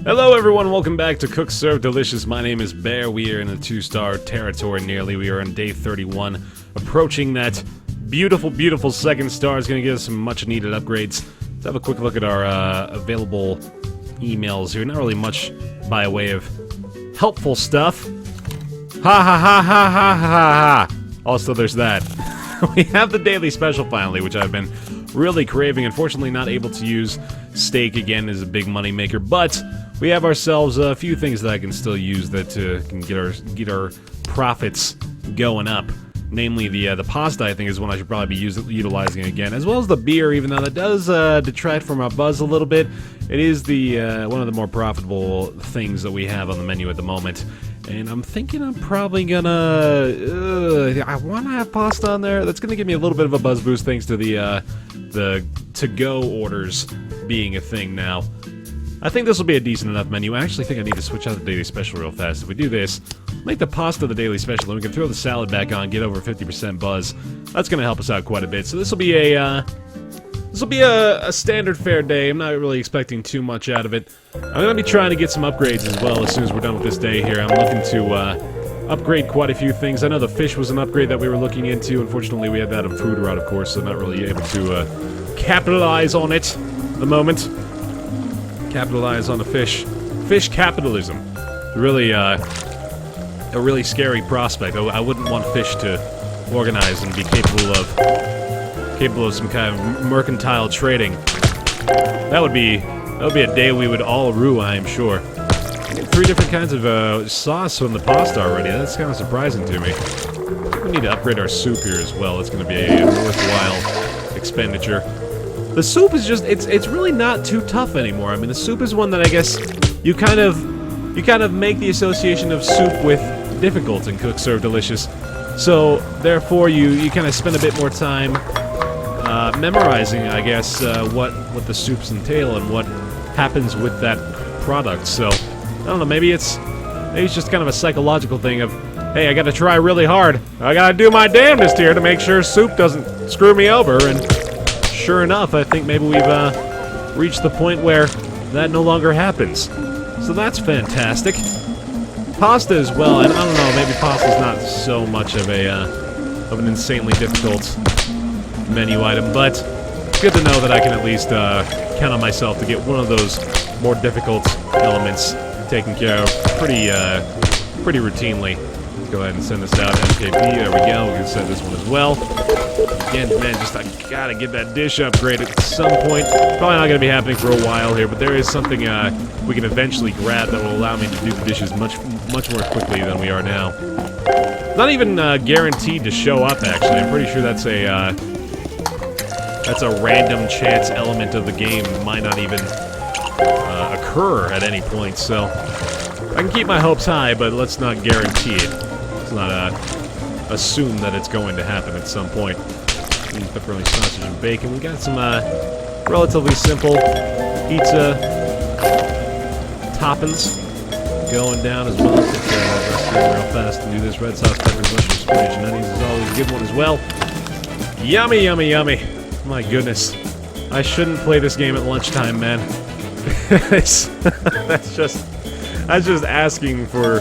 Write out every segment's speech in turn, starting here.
Hello everyone, welcome back to Cook Serve Delicious. My name is Bear. We are in the 2-star territory nearly. We are on day 31, approaching that beautiful, beautiful second star. Is going to give us some much needed upgrades. Let's have a quick look at our available emails here. Not really much by way of helpful stuff. Ha ha ha ha ha ha ha. Also, there's that. We have the daily special finally, which I've been really craving. Unfortunately, not able to use steak again as a big money maker, but we have ourselves a few things that I can still use that can get our profits going up. Namely, the pasta, I think, is one I should probably be utilizing again, as well as the beer, even though that does detract from our buzz a little bit. It is the one of the more profitable things that we have on the menu at the moment. And I'm thinking I'm probably gonna... I want to have pasta on there. That's gonna give me a little bit of a buzz boost thanks to the to-go orders being a thing now. I think this will be a decent enough menu. I actually think I need to switch out the daily special real fast. If we do this, make the pasta the daily special, and we can throw the salad back on, get over 50% buzz. That's gonna help us out quite a bit. So this will be a standard fare day. I'm not really expecting too much out of it. I'm gonna be trying to get some upgrades as well as soon as we're done with this day here. I'm looking to upgrade quite a few things. I know the fish was an upgrade that we were looking into. Unfortunately, we had that on food route, of course, so not really able to capitalize on it at the moment. Capitalize on the fish. Fish capitalism. Really, a really scary prospect. I wouldn't want fish to organize and be capable of some kind of mercantile trading. That would be a day we would all rue, I am sure. I get 3 different kinds of sauce from the pasta already. That's kind of surprising to me. We need to upgrade our soup here as well. It's going to be a worthwhile expenditure. The soup is just, it's really not too tough anymore. I mean, the soup is one that I guess you kind of make the association of soup with difficult in Cook Serve Delicious. So, therefore, you kind of spend a bit more time memorizing, I guess, what the soups entail and what happens with that product. So, I don't know, maybe it's just kind of a psychological thing of, hey, I gotta try really hard. I gotta do my damnedest here to make sure soup doesn't screw me over, and sure enough, I think maybe we've reached the point where that no longer happens. So that's fantastic. Pasta as well, and I don't know, maybe pasta's not so much of an insanely difficult menu item, but it's good to know that I can at least count on myself to get one of those more difficult elements taken care of pretty routinely. Go ahead and send this out. MKB, there we go. We can send this one as well. Again, man, just I gotta get that dish upgraded at some point. Probably not gonna be happening for a while here, but there is something we can eventually grab that will allow me to do the dishes much more quickly than we are now. Not even guaranteed to show up. Actually, I'm pretty sure that's a random chance element of the game. It might not even occur at any point. So I can keep my hopes high, but let's not guarantee it. Let's not assume that it's going to happen at some point. Pepperoni, sausage, and bacon. We got some relatively simple pizza toppings going down as well. Take care of that restaurant real fast and do this. Red sauce, peppers, mushroom, spinach, and onions is always a good one as well. Yummy, yummy, yummy. My goodness. I shouldn't play this game at lunchtime, man. That's just asking for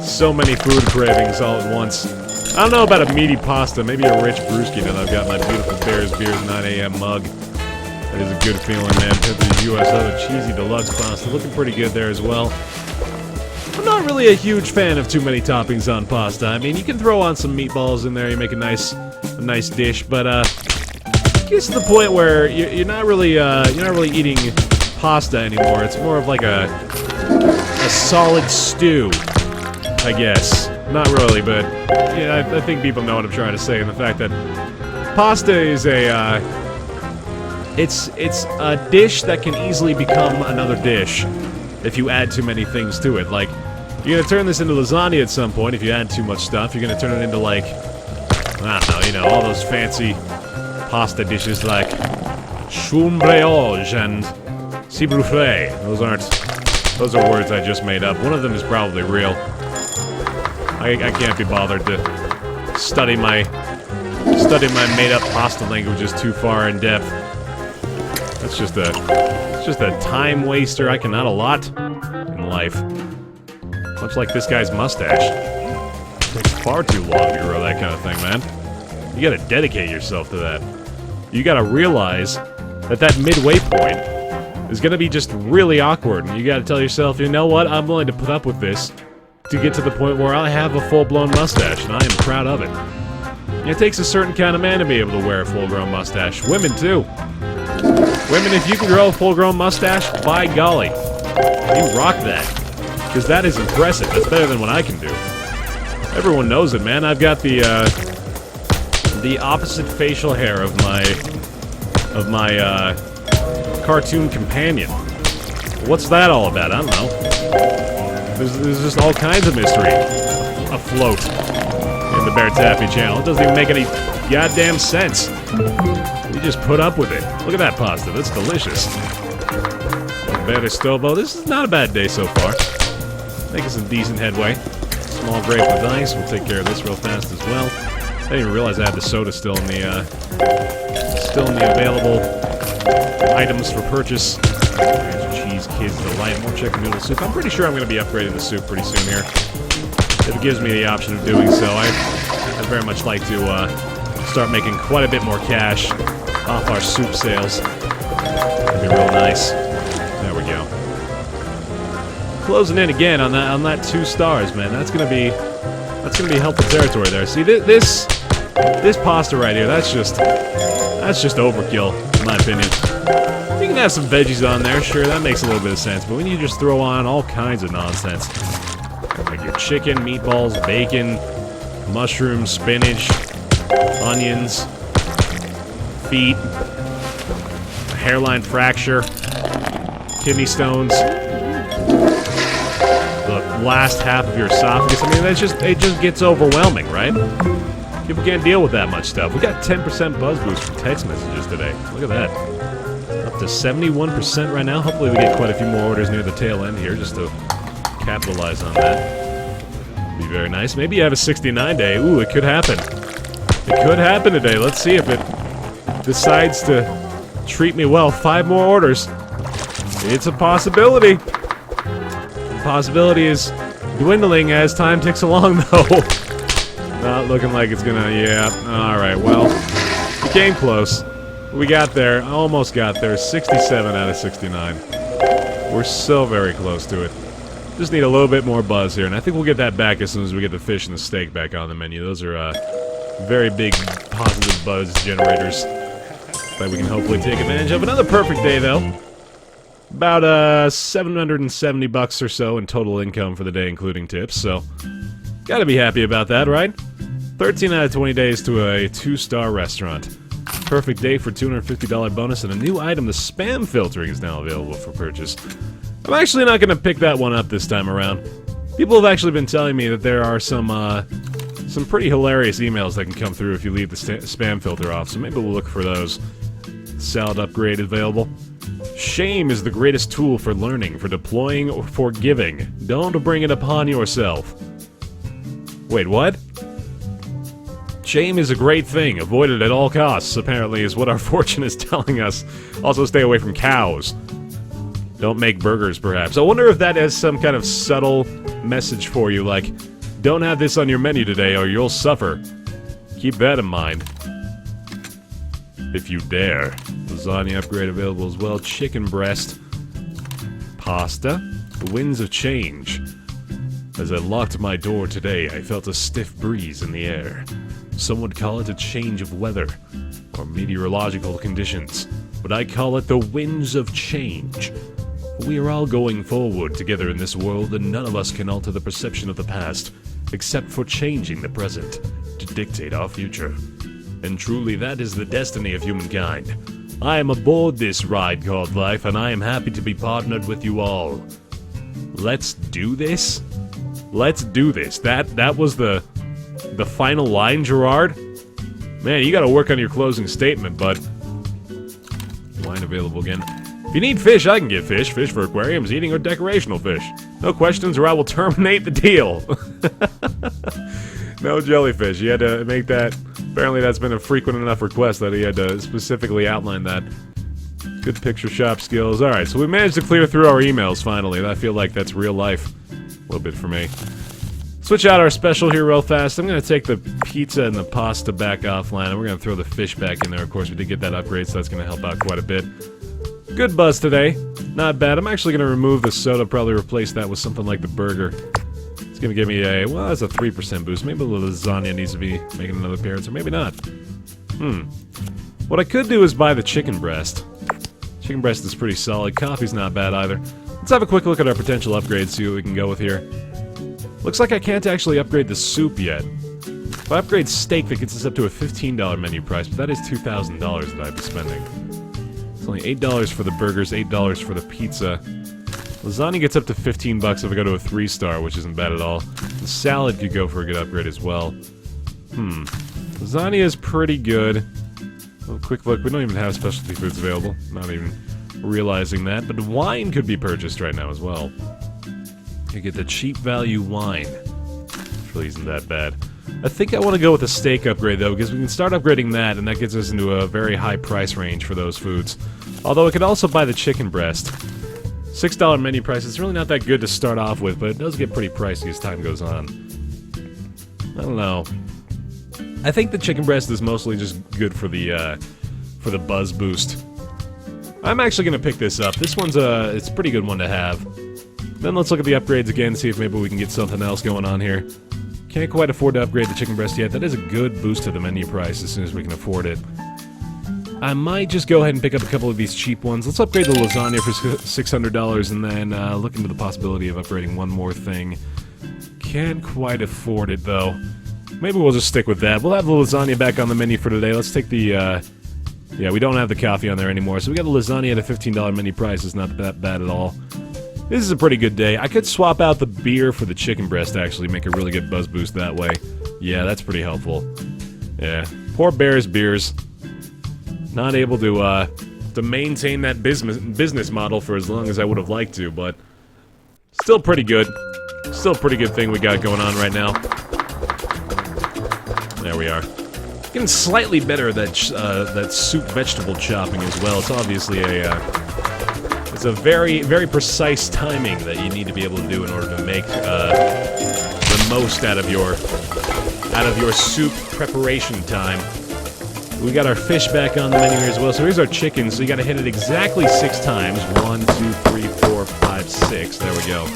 so many food cravings all at once. I don't know about a meaty pasta, maybe a rich brewski now that I've got my beautiful Bears Beers 9 a.m. mug. That is a good feeling, man. Pimples USO, the cheesy deluxe pasta, looking pretty good there as well. I'm not really a huge fan of too many toppings on pasta. I mean, you can throw on some meatballs in there, you make a nice dish, but it gets to the point where you're not really eating pasta anymore. It's more of like a solid stew, I guess. Not really, but yeah, I think people know what I'm trying to say, and the fact that pasta is it's a dish that can easily become another dish if you add too many things to it. Like, you're gonna turn this into lasagna at some point if you add too much stuff. You're gonna turn it into, like, I don't know, all those fancy pasta dishes like choux brioche and ciboulette. Those are words I just made up. One of them is probably real. I can't be bothered to study my made-up pasta languages too far in depth. That's just a It's just a time waster. I cannot a lot in life. Much like this guy's mustache. It takes far too long to grow that kind of thing, man. You gotta dedicate yourself to that. You gotta realize that that midway point is gonna be just really awkward. And you gotta tell yourself, you know what? I'm willing to put up with this to get to the point where I have a full-blown mustache, and I am proud of it. And it takes a certain kind of man to be able to wear a full-grown mustache. Women, too. Women, if you can grow a full-grown mustache, by golly, you rock that. Because that is impressive. That's better than what I can do. Everyone knows it, man. I've got the opposite facial hair of my cartoon companion. What's that all about? I don't know. There's just all kinds of mystery afloat in the Bear Taffy channel. It doesn't even make any goddamn sense. You just put up with it. Look at that pasta. That's delicious. Better Stovo. This is not a bad day so far. Making some decent headway. Small grape with ice. We'll take care of this real fast as well. I didn't even realize I had the soda still in the available items for purchase. There's Cheese Kids Delight, more chicken noodle soup. I'm pretty sure I'm going to be upgrading the soup pretty soon here. If it gives me the option of doing so, I'd very much like to start making quite a bit more cash off our soup sales. That'd be real nice. There we go. Closing in again on that 2 stars, man. That's gonna be helpful territory there. See, this pasta right here, that's just overkill, in my opinion. You can have some veggies on there, sure, that makes a little bit of sense, but when you just throw on all kinds of nonsense, like your chicken, meatballs, bacon, mushrooms, spinach, onions, feet, a hairline fracture, kidney stones, the last half of your esophagus. I mean, it just gets overwhelming, right? People can't deal with that much stuff. We got 10% buzz boost from text messages today. Look at that. Up to 71% right now. Hopefully we get quite a few more orders near the tail end here just to capitalize on that. Be very nice. Maybe you have a 69 day. Ooh, it could happen. It could happen today. Let's see if it decides to treat me well. 5 more orders. It's a possibility. The possibility is dwindling as time ticks along, though. Not looking like it's gonna, yeah. Alright, well, we came close. We got there, almost got there. 67 out of 69. We're so very close to it. Just need a little bit more buzz here, and I think we'll get that back as soon as we get the fish and the steak back on the menu. Those are very big positive buzz generators that we can hopefully take advantage of. Another perfect day, though. About 770 bucks or so in total income for the day, including tips, so gotta be happy about that, right? 13 out of 20 days to a 2-star restaurant. Perfect day for $250 bonus and a new item. The spam filtering is now available for purchase. I'm actually not gonna pick that one up this time around. People have actually been telling me that there are some pretty hilarious emails that can come through if you leave the spam filter off, so maybe we'll look for those. Salad upgrade available. Shame is the greatest tool for learning, for deploying, or for giving. Don't bring it upon yourself. Wait, what? Shame is a great thing. Avoid it at all costs, apparently, is what our fortune is telling us. Also, stay away from cows. Don't make burgers, perhaps. I wonder if that has some kind of subtle message for you, like, don't have this on your menu today or you'll suffer. Keep that in mind. If you dare. Lasagna upgrade available as well. Chicken breast. Pasta. The winds of change. As I locked my door today, I felt a stiff breeze in the air. Some would call it a change of weather, or meteorological conditions, but I call it the winds of change. We are all going forward together in this world, and none of us can alter the perception of the past, except for changing the present, to dictate our future. And truly that is the destiny of humankind. I am aboard this ride called life, and I am happy to be partnered with you all. Let's do this? Let's do this. That was the final line, Gerard? Man, you gotta work on your closing statement, bud. Wine available again. If you need fish, I can get fish. Fish for aquariums, eating, or decorational fish. No questions, or I will terminate the deal. No jellyfish. You had to make that. Apparently that's been a frequent enough request that he had to specifically outline that. Good picture shop skills. Alright, so we managed to clear through our emails finally, and I feel like that's real life. A little bit for me. Switch out our special here real fast. I'm going to take the pizza and the pasta back offline, and we're going to throw the fish back in there. Of course, we did get that upgrade, so that's going to help out quite a bit. Good buzz today. Not bad. I'm actually going to remove the soda, probably replace that with something like the burger. It's going to give me a, well, that's a 3% boost. Maybe the lasagna needs to be making another appearance, or maybe not. What I could do is buy the chicken breast. Chicken breast is pretty solid. Coffee's not bad either. Let's have a quick look at our potential upgrades, see what we can go with here. Looks like I can't actually upgrade the soup yet. If I upgrade steak, that gets us up to a $15 menu price, but that is $2,000 that I'd be spending. It's only $8 for the burgers, $8 for the pizza. Lasagna gets up to 15 bucks if I go to a 3-star, which isn't bad at all. The salad could go for a good upgrade as well. Lasagna is pretty good. A quick look, we don't even have specialty foods available. Not even realizing that, but wine could be purchased right now as well. You get the cheap value wine. Which really isn't that bad. I think I want to go with the steak upgrade though, because we can start upgrading that, and that gets us into a very high price range for those foods. Although I could also buy the chicken breast. $6 menu price, it's really not that good to start off with, but it does get pretty pricey as time goes on. I don't know. I think the chicken breast is mostly just good for the buzz boost. I'm actually going to pick this up. This one's it's a pretty good one to have. Then let's look at the upgrades again, see if maybe we can get something else going on here. Can't quite afford to upgrade the chicken breast yet. That is a good boost to the menu price as soon as we can afford it. I might just go ahead and pick up a couple of these cheap ones. Let's upgrade the lasagna for $600 and then look into the possibility of upgrading one more thing. Can't quite afford it though. Maybe we'll just stick with that. We'll have the lasagna back on the menu for today. Let's take the, yeah, we don't have the coffee on there anymore, so we got the lasagna at a $15 menu price. It's not that bad at all. This is a pretty good day. I could swap out the beer for the chicken breast, actually, make a really good buzz boost that way. Yeah, that's pretty helpful. Yeah. Poor Bear's beers. Not able to maintain that business model for as long as I would have liked to, but still pretty good. Still a pretty good thing we got going on right now. There we are. Getting slightly better at that soup vegetable chopping as well. It's obviously it's a very, very precise timing that you need to be able to do in order to make the most out of your soup preparation time. We got our fish back on the menu here as well. So here's our chicken. So you got to hit it exactly 6 times. 1, 2, 3, 4, 5, 6. There we go.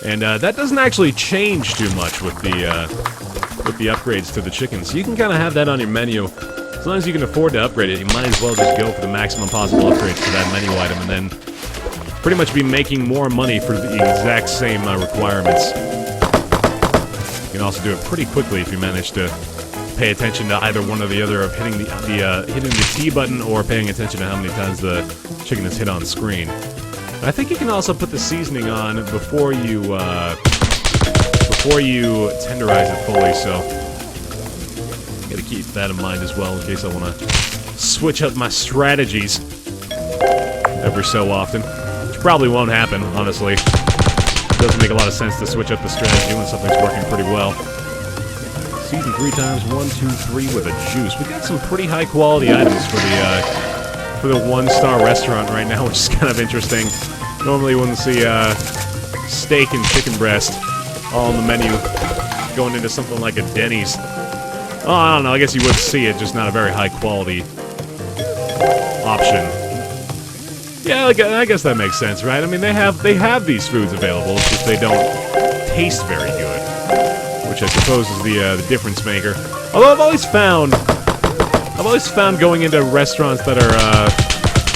And that doesn't actually change too much with the upgrades to the chicken. So you can kind of have that on your menu. As long as you can afford to upgrade it, you might as well just go for the maximum possible upgrades for that menu item and then pretty much be making more money for the exact same requirements. You can also do it pretty quickly if you manage to pay attention to either one or the other of hitting the T button or paying attention to how many times the chicken is hit on screen. I think you can also put the seasoning on before you tenderize it fully, so gotta keep that in mind as well in case I want to switch up my strategies every so often, which probably won't happen, honestly. It doesn't make a lot of sense to switch up the strategy when something's working pretty well. Season 3 times 1, 2, 3 with a juice. We got some pretty high quality items for the 1-star restaurant right now, which is kind of interesting. Normally you wouldn't see steak and chicken breast all on the menu going into something like a Denny's. Oh, I don't know, I guess you would see it, just not a very high quality option. Yeah, I guess that makes sense, right? I mean, they have these foods available, it's just they don't taste very good, which I suppose is the difference maker. Although I've always found going into restaurants that are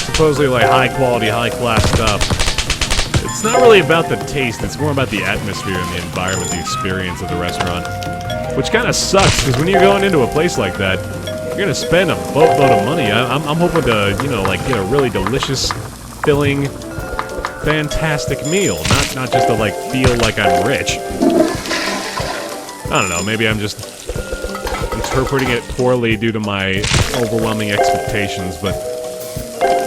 supposedly like high quality, high class stuff, it's not really about the taste, it's more about the atmosphere and the environment, the experience of the restaurant. Which kind of sucks, because when you're going into a place like that, you're going to spend a boatload of money. I'm hoping to, you know, like, get a really delicious, filling, fantastic meal. Not just to, like, feel like I'm rich. I don't know, maybe I'm just interpreting it poorly due to my overwhelming expectations, but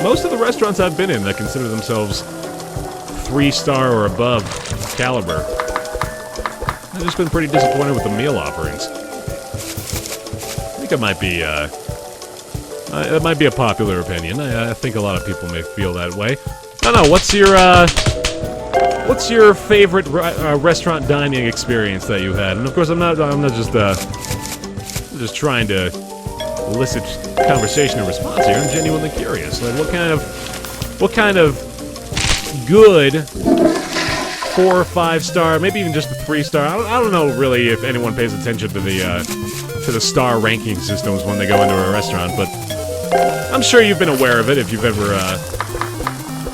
most of the restaurants I've been in that consider themselves 3-star or above caliber, I've just been pretty disappointed with the meal offerings. I think I might That might be a popular opinion. I think a lot of people may feel that way. I don't know. What's your favorite restaurant dining experience that you had? And of course, I'm not just trying to elicit conversation and response here. I'm genuinely curious. Like, what kind of good 4 or 5 star, maybe even just a 3 star. I don't know really if anyone pays attention to the star ranking systems when they go into a restaurant, but I'm sure you've been aware of it if you've ever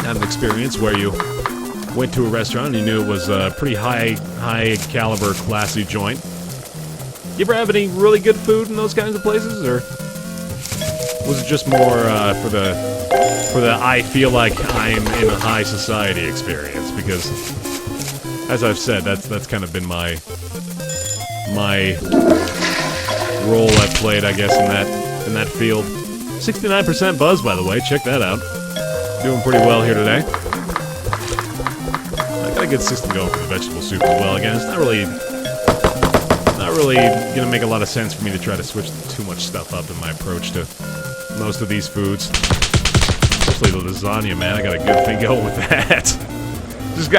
had an experience where you went to a restaurant and you knew it was a pretty high caliber, classy joint. You ever have any really good food in those kinds of places, or was it just more for the I feel like I'm in a high society experience? Because, as I've said, that's kind of been my role I've played, I guess, in that field. 69% buzz, by the way. Check that out. Doing pretty well here today. I got a good system going for the vegetable soup as well. Again, it's not really gonna make a lot of sense for me to try to switch too much stuff up in my approach to most of these foods. Especially the lasagna, man. I got a good thing going with that.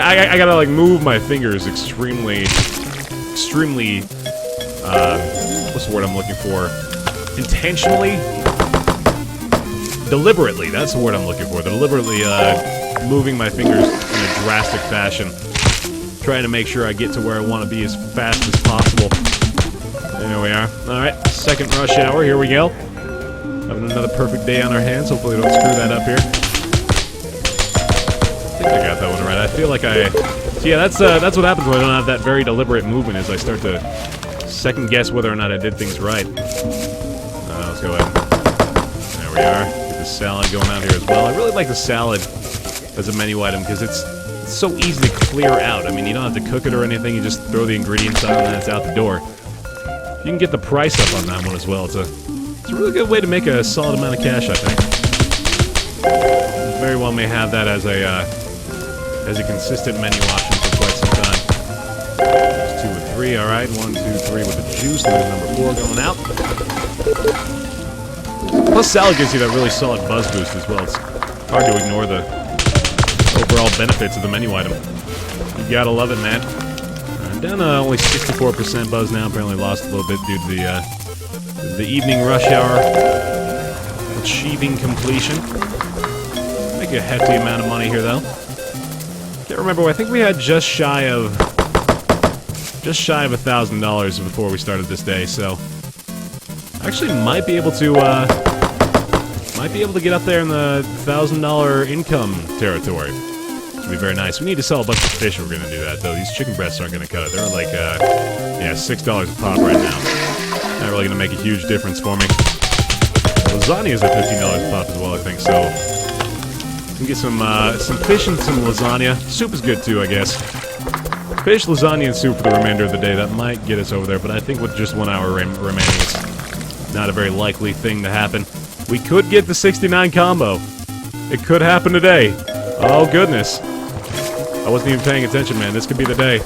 I gotta like move my fingers extremely, what's the word I'm looking for? Intentionally? Deliberately, that's the word I'm looking for. Deliberately, moving my fingers in a drastic fashion. Trying to make sure I get to where I want to be as fast as possible. There we are. Alright, second rush hour, here we go. Having another perfect day on our hands. Hopefully we don't screw that up here. I think I got that one right. I feel like so yeah, that's what happens when I don't have that very deliberate movement, is I start to second guess whether or not I did things right. Let's go ahead. There we are. Get the salad going out here as well. I really like the salad as a menu item because it's so easy to clear out. I mean, you don't have to cook it or anything. You just throw the ingredients on and it's out the door. You can get the price up on that one as well. It's a really good way to make a solid amount of cash, I think. Very well may have that as a consistent menu option for quite some time. There's 2 and 3, alright. 1, 2, 3 with the juice. There's number 4 going out. Plus, salad gives you that really solid buzz boost as well. It's hard to ignore the overall benefits of the menu item. You gotta love it, man. I'm down to only 64% buzz now. Apparently lost a little bit due to the evening rush hour achieving completion. Make a hefty amount of money here, though. Can't remember. I think we had just shy of $1,000 before we started this day. So actually might be able to get up there in the $1,000 income territory. Which would be very nice. We need to sell a bunch of fish if we're gonna do that, though. These chicken breasts aren't gonna cut it. They're like yeah, $6 a pop right now. Not really gonna make a huge difference for me. Lasagna is at $15 a pop as well, I think. So we can get some fish and some lasagna. Soup is good too, I guess. Fish, lasagna, and soup for the remainder of the day. That might get us over there, but I think with just 1 hour remaining, it's not a very likely thing to happen. We could get the 69 combo. It could happen today. Oh, goodness. I wasn't even paying attention, man. This could be the day.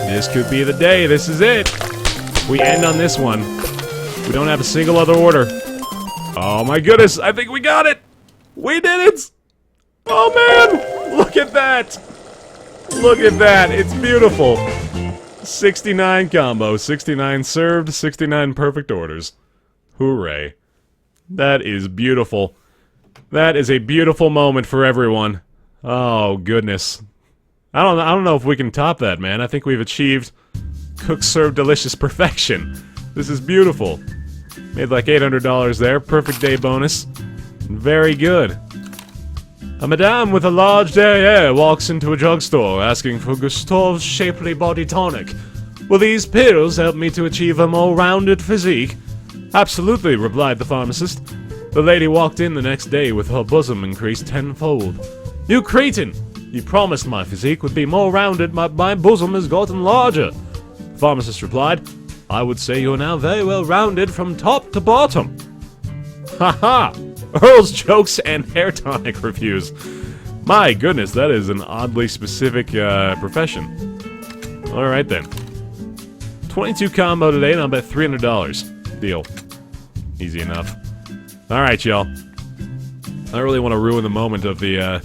This could be the day. This is it. We end on this one. We don't have a single other order. Oh, my goodness. I think we got it. We did it. Oh, man. Look at that. Look at that. It's beautiful. 69 combo. 69 served. 69 perfect orders. Hooray. That is beautiful. That is a beautiful moment for everyone. Oh, goodness. I don't know if we can top that, man. I think we've achieved cook, serve, delicious perfection. This is beautiful. Made like $800 there. Perfect day bonus. Very good. A madame with a large derriere walks into a drugstore asking for Gustave's shapely body tonic. Will these pills help me to achieve a more rounded physique? Absolutely, replied the pharmacist. The lady walked in the next day with her bosom increased tenfold. You cretin! You promised my physique would be more rounded, but my bosom has gotten larger. The pharmacist replied, I would say you are now very well rounded from top to bottom. Haha! Earl's jokes and hair tonic reviews. My goodness, that is an oddly specific profession. Alright then. 22 combo today, and I'm at $300. Deal. Easy enough. Alright, y'all. I don't really want to ruin the moment of the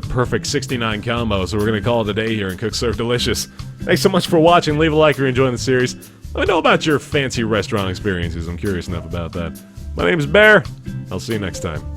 perfect 69 combo, so we're going to call it a day here and cook serve delicious. Thanks so much for watching. Leave a like if you're enjoying the series. Let me know about your fancy restaurant experiences. I'm curious enough about that. My name's Bear. I'll see you next time.